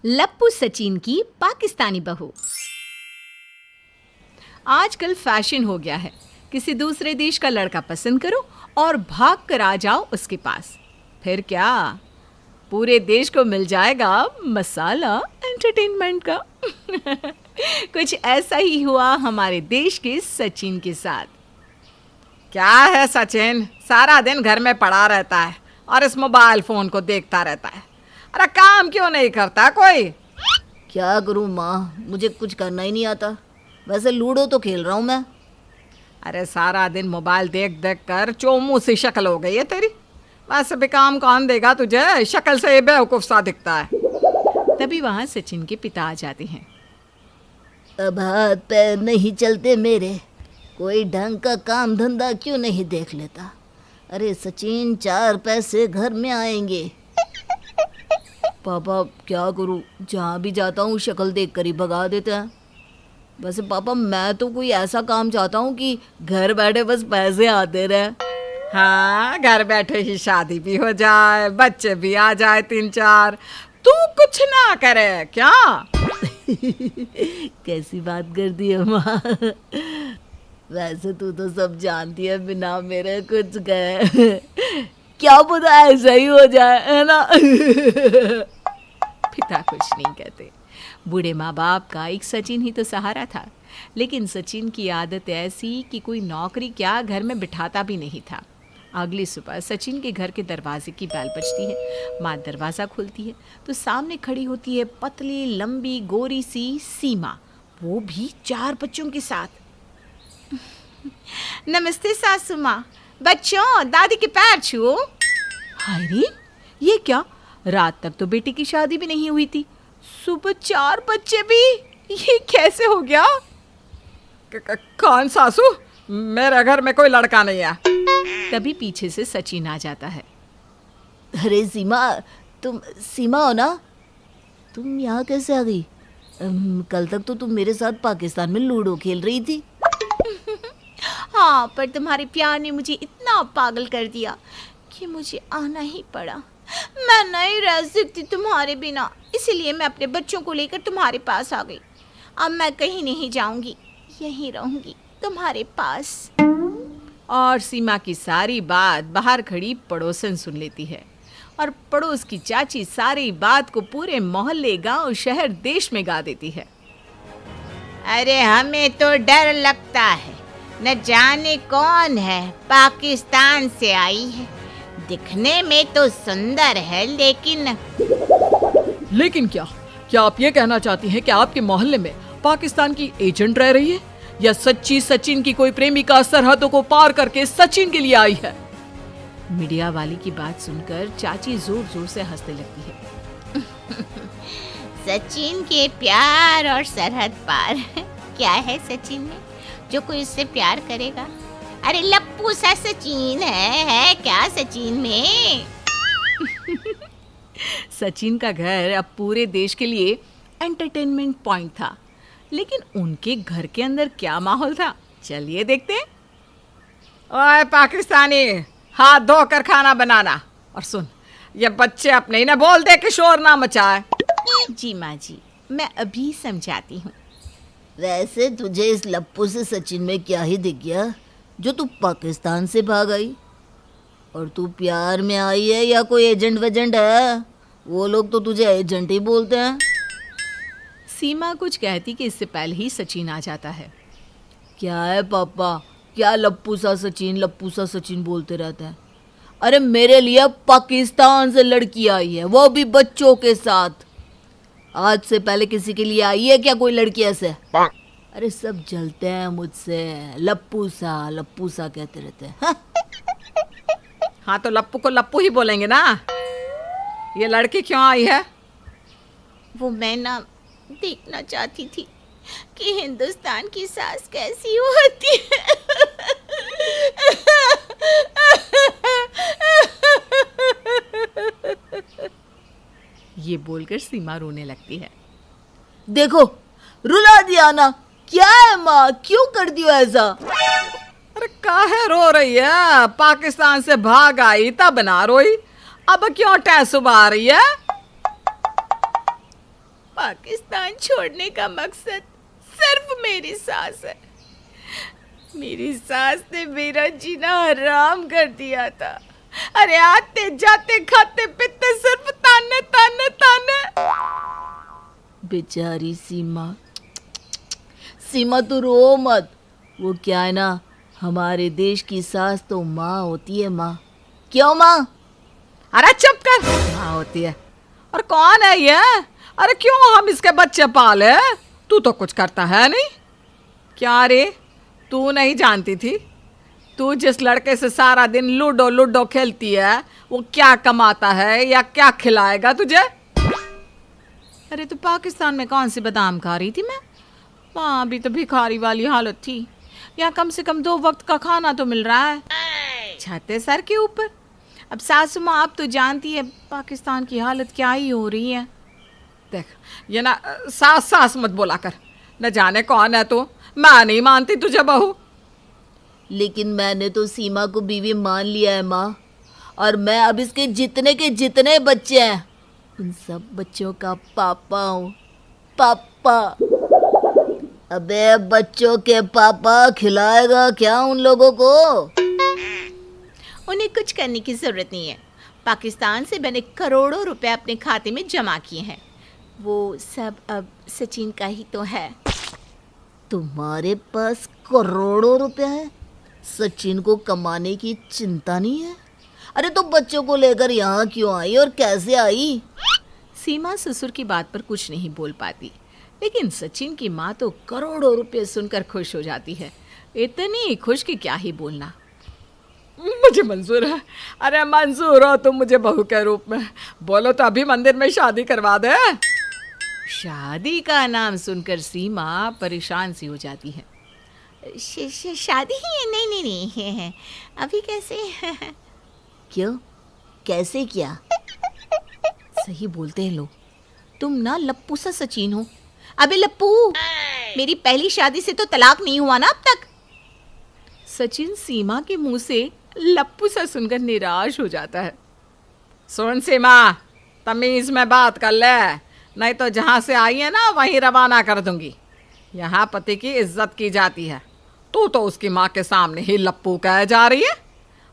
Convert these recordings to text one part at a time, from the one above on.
लप्पू सचिन की पाकिस्तानी बहू। आजकल फैशन हो गया है, किसी दूसरे देश का लड़का पसंद करो और भाग कर आ जाओ उसके पास। फिर क्या, पूरे देश को मिल जाएगा मसाला एंटरटेनमेंट का। कुछ ऐसा ही हुआ हमारे देश के सचिन के साथ। क्या है सचिन, सारा दिन घर में पड़ा रहता है और इस मोबाइल फोन को देखता रहता है। अरे काम क्यों नहीं करता कोई? क्या करूँ माँ, मुझे कुछ करना ही नहीं आता। वैसे लूडो तो खेल रहा हूँ मैं। अरे सारा दिन मोबाइल देख देख कर चोमू सी शक्ल हो गई है तेरी। वैसे भी काम कौन देगा तुझे, शक्ल से ये बेवकूफ सा दिखता है। तभी वहाँ सचिन के पिता आ जाते हैं। अब हाथ पैर नहीं चलते मेरे, कोई ढंग का काम धंधा क्यों नहीं देख लेता। अरे सचिन, 4 पैसे घर में आएंगे। पापा क्या करूँ, जहाँ भी जाता हूँ शक्ल देख कर ही भगा देते हैं। वैसे पापा मैं तो कोई ऐसा काम चाहता हूँ कि घर बैठे बस पैसे आते रहे। हाँ, घर बैठे ही शादी भी हो जाए, बच्चे भी आ जाए 3-4, तू कुछ ना करे क्या? कैसी बात कर दी है माँ। वैसे तू तो सब जानती है, बिना मेरे कुछ कहे क्या पता ऐसा ही हो जाए, है ना। पिता कुछ नहीं कहते। बूढ़े माँ बाप का एक सचिन ही तो सहारा था, लेकिन सचिन की आदत ऐसी कि कोई नौकरी क्या घर में बिठाता भी नहीं था। अगली सुबह सचिन के घर के दरवाजे की बेल बजती है। माँ दरवाज़ा खोलती है तो सामने खड़ी होती है पतली लंबी गोरी सी सीमा, वो भी 4 बच्चों के साथ। नमस्ते सासू माँ, बच्चों दादी के पैर छुओ। हाय रे, ये क्या, रात तक तो बेटी की शादी भी नहीं हुई थी, सुबह 4 बच्चे भी, ये कैसे हो गया? कौन सासू, मेरे घर में कोई लड़का नहीं है। तभी पीछे से सचिन आ जाता है। अरे सीमा, तुम सीमा हो ना? तुम यहाँ कैसे आ गई? कल तक तो तुम मेरे साथ पाकिस्तान में लूडो खेल रही थी। हाँ, पर तुम्हारे प्यार ने मुझे इतना पागल कर दिया कि मुझे आना ही पड़ा। मैं नहीं रह सकती तुम्हारे बिना, इसीलिए मैं अपने बच्चों को लेकर तुम्हारे पास आ गई। अब मैं कहीं नहीं जाऊंगी, यहीं रहूंगी तुम्हारे पास। और सीमा की सारी बात बाहर खड़ी पड़ोसन सुन लेती है और पड़ोस की चाची सारी बात को पूरे मोहल्ले, गांव, शहर, देश में गा देती है। अरे हमें तो डर लगता है, न जाने कौन है, पाकिस्तान से आई है, दिखने में तो सुंदर है लेकिन क्या आप ये कहना चाहती हैं कि आपके मोहल्ले में पाकिस्तान की एजेंट रह रही है, या सच्ची सचिन की कोई प्रेमिका सरहदों को पार करके सचिन के लिए आई है? मीडिया वाली की बात सुनकर चाची जोर जोर से हंसने लगती है। सचिन के प्यार और सरहद पार क्या है सचिन में जो कोई उससे प्यार करेगा? अरे लप्पू सा सचिन है क्या सचिन में? सचिन का घर अब पूरे देश के लिए एंटरटेनमेंट पॉइंट था, लेकिन उनके घर के अंदर क्या माहौल था, चलिए देखते हैं। ओए पाकिस्तानी, हाथ धोकर खाना बनाना, और सुन, ये बच्चे अपने ही ना बोल दे कि शोर ना मचाए। जी माँ जी, मैं अभी समझाती हूँ। वैसे तुझे इस लप्पू से सचिन में क्या ही दिख गया जो तू पाकिस्तान से भाग आई? और तू प्यार में आई है या कोई एजेंट वेजेंट है? वो लोग तो तुझे एजेंट ही बोलते हैं। सीमा कुछ कहती कि इससे पहले ही सचिन आ जाता है। क्या है पापा, क्या लप्पू सा सचिन बोलते रहते हैं? अरे मेरे लिए पाकिस्तान से लड़की आई है, वो भी बच्चों के साथ। आज से पहले किसी के लिए आई है क्या कोई लड़की ऐसे? अरे सब जलते हैं मुझसे, लप्पू सा कहते रहते हैं। हाँ? हाँ तो लप्पू को लप्पू ही बोलेंगे ना। ये लड़की क्यों आई है? वो मैं ना देखना चाहती थी कि हिंदुस्तान की सास कैसी होती है। ये बोलकर सीमा रोने लगती है। देखो, रुला दिया ना। क्या है माँ, क्यों कर दियो ऐसा? अरे काहे रो रही है? पाकिस्तान से भाग आई तब ना रोई, अब क्यों टैसुब आ रही है? पाकिस्तान छोड़ने का मकसद सिर्फ मेरी सास है। मेरी सास ने मेरा जीना हराम कर दिया था। अरे आते जाते खाते पीते सिर्फ ताने ताने ताने। बेचारी सीमा, सीमा तू रो मत। वो क्या है ना, हमारे देश की सास तो माँ होती है, माँ। क्यों माँ? अरे चुप कर, माँ होती है। और कौन है ये? अरे क्यों हम इसके बच्चे पाले? तू तो कुछ करता है नहीं। क्या रे, तू नहीं जानती थी? तू जिस लड़के से सारा दिन लूडो लूडो खेलती है वो क्या कमाता है या क्या खिलाएगा तुझे? अरे तो पाकिस्तान में कौन सी बादाम खा रही थी मैं? वहाँ भी तो भिखारी वाली हालत थी। यहाँ कम से कम 2 वक्त का खाना तो मिल रहा है, छाते सर के ऊपर। अब सासू माँ, आप तो जानती है पाकिस्तान की हालत क्या ही हो रही है। देख, ये ना सास सास मत बोला कर। न जाने कौन है तू, मैं नहीं मानती तुझे बहू। लेकिन मैंने तो सीमा को बीवी मान लिया है माँ, और मैं अब इसके जितने के जितने बच्चे हैं उन सब बच्चों का पापा हूँ। पापा। अबे बच्चों के पापा खिलाएगा क्या उन लोगों को? उन्हें कुछ करने की जरूरत नहीं है। पाकिस्तान से मैंने करोड़ों रुपए अपने खाते में जमा किए हैं। वो सब अब सचिन का ही तो है। तुम्हारे पास करोड़ों रुपए हैं, सचिन को कमाने की चिंता नहीं है? अरे तो बच्चों को लेकर यहाँ क्यों आई और कैसे आई? सीमा ससुर की बात पर कुछ नहीं बोल पाती, लेकिन सचिन की माँ तो करोड़ों रुपए सुनकर खुश हो जाती है। इतनी खुश कि क्या ही बोलना। मुझे मंजूर है। अरे मंजूर हो तुम मुझे बहू के रूप में। बोलो तो अभी मंदिर में शादी करवा दे। शादी का नाम सुनकर सीमा परेशान सी हो जाती है। शादी ही? नहीं नहीं नहीं है, अभी कैसे? क्यों? कैसे क्या? सही बोलते हैं लोग। तुम ना लप्पू सा सचिन हो। अबे लप्पू, मेरी पहली शादी से तो तलाक नहीं हुआ ना अब तक। सचिन सीमा के मुंह से लप्पू सा सुनकर निराश हो जाता है। सुन सीमा, तमीज में बात कर ले, नहीं तो जहाँ से आई है ना वहीं रवाना कर दूंगी। यहाँ पति की इज्जत की जाती है, तू तो उसकी माँ के सामने ही लप्पू कहे जा रही है।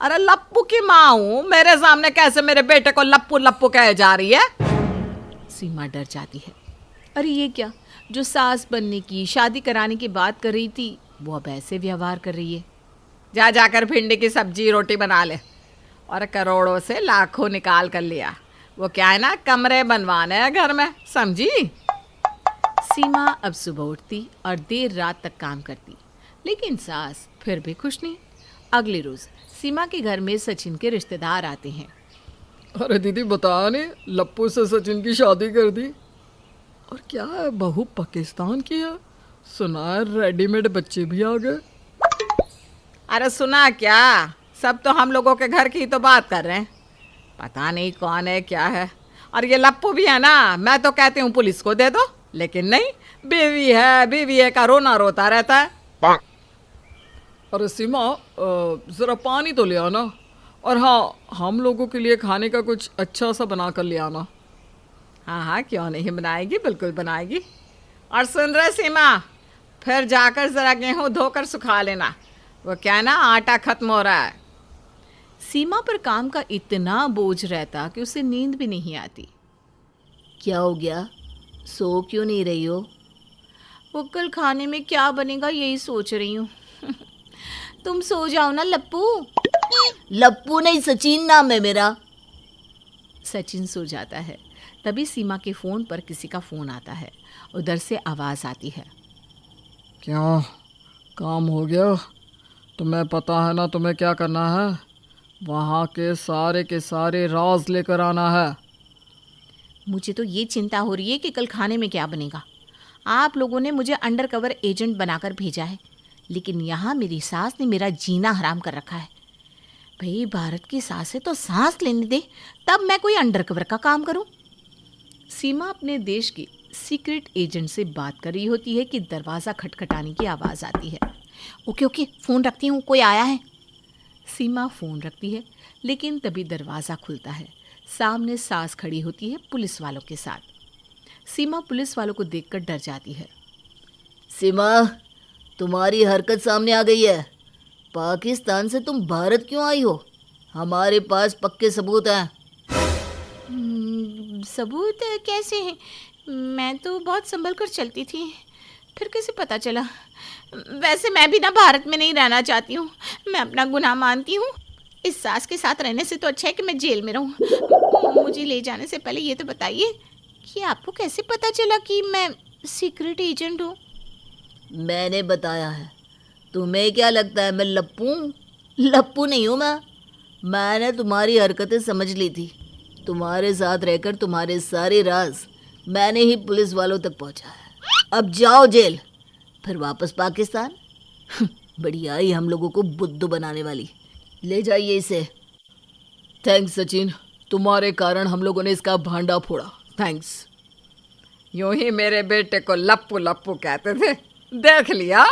अरे लप्पू की माँ हूँ, मेरे सामने कैसे मेरे बेटे को लप्पू लप्पू कहे जा रही है? सीमा डर जाती है। अरे ये क्या, जो सास बनने की, शादी कराने की बात कर रही थी वो अब ऐसे व्यवहार कर रही है। जा जाकर भिंडी की सब्जी रोटी बना ले। और करोड़ों से लाखों निकाल कर लिया। वो क्या है ना, कमरे बनवाने हैं घर में, समझी? सीमा अब सुबह उठती और देर रात तक काम करती, लेकिन सास फिर भी खुश नहीं। अगले रोज सीमा के घर में सचिन के रिश्तेदार आते हैं। अरे दीदी बताया नहीं, लप्पू से सचिन की शादी कर दी। और क्या है, बहू पाकिस्तान की है, सुना है रेडीमेड बच्चे भी आ गए। अरे सुना क्या, सब तो हम लोगों के घर की तो बात कर रहे हैं। पता नहीं कौन है क्या है। और ये लप्पू भी है ना, मैं तो कहती हूँ पुलिस को दे दो, लेकिन नहीं, बीवी है का रोना रोता रहता है। अरे सीमा, जरा पानी तो ले आना। और हाँ, हम लोगों के लिए खाने का कुछ अच्छा सा बना कर ले आना। हाँ हाँ, क्यों नहीं बनाएगी, बिल्कुल बनाएगी। और सुन रहे सीमा, फिर जाकर ज़रा गेहूँ धोकर सुखा लेना। वो क्या है ना, आटा खत्म हो रहा है। सीमा पर काम का इतना बोझ रहता कि उसे नींद भी नहीं आती। क्या हो गया, सो क्यों नहीं रही हो? वो कल खाने में क्या बनेगा यही सोच रही हूँ। तुम सो जाओ ना लप्पू। लप्पू नहीं, सचिन नाम है मेरा। सचिन सो जाता है। तभी सीमा के फ़ोन पर किसी का फ़ोन आता है। उधर से आवाज़ आती है। क्या काम हो गया? तुम्हें पता है ना तुम्हें क्या करना है? वहाँ के सारे राज लेकर आना है। मुझे तो ये चिंता हो रही है कि कल खाने में क्या बनेगा। आप लोगों ने मुझे अंडर कवर एजेंट बनाकर भेजा है, लेकिन यहाँ मेरी सास ने मेरा जीना हराम कर रखा है। भाई, भारत की सास है तो सांस लेने दे, तब मैं कोई अंडर कवर का काम करूँ। सीमा अपने देश की सीक्रेट एजेंट से बात कर रही होती है कि दरवाज़ा खटखटाने की आवाज़ आती है। ओके, फ़ोन रखती हूँ, कोई आया है। सीमा फ़ोन रखती है, लेकिन तभी दरवाज़ा खुलता है। सामने सास खड़ी होती है पुलिस वालों के साथ। सीमा पुलिस वालों को देखकर डर जाती है। सीमा, तुम्हारी हरकत सामने आ गई है। पाकिस्तान से तुम भारत क्यों आई हो? हमारे पास पक्के सबूत हैं। सबूत कैसे हैं? मैं तो बहुत संभल कर चलती थी, फिर कैसे पता चला? वैसे मैं भी ना भारत में नहीं रहना चाहती हूँ। मैं अपना गुनाह मानती हूँ। इस सास के साथ रहने से तो अच्छा है कि मैं जेल में रहूँ। मुझे ले जाने से पहले ये तो बताइए कि आपको कैसे पता चला कि मैं सीक्रेट एजेंट हूँ? मैंने बताया है। तुम्हें क्या लगता है मैं लप्पू? लप्पू नहीं हूँ मैं। मैंने तुम्हारी हरकतें समझ ली थी। तुम्हारे साथ रहकर तुम्हारे सारे राज मैंने ही पुलिस वालों तक पहुँचाया। अब जाओ जेल, फिर वापस पाकिस्तान। बढ़िया ही हम लोगों को बुद्धू बनाने वाली। ले जाइए इसे। थैंक्स सचिन, तुम्हारे कारण हम लोगों ने इसका भांडा फोड़ा। थैंक्स। यूं ही मेरे बेटे को लप्पू लप्पू कहते थे, देख लिया।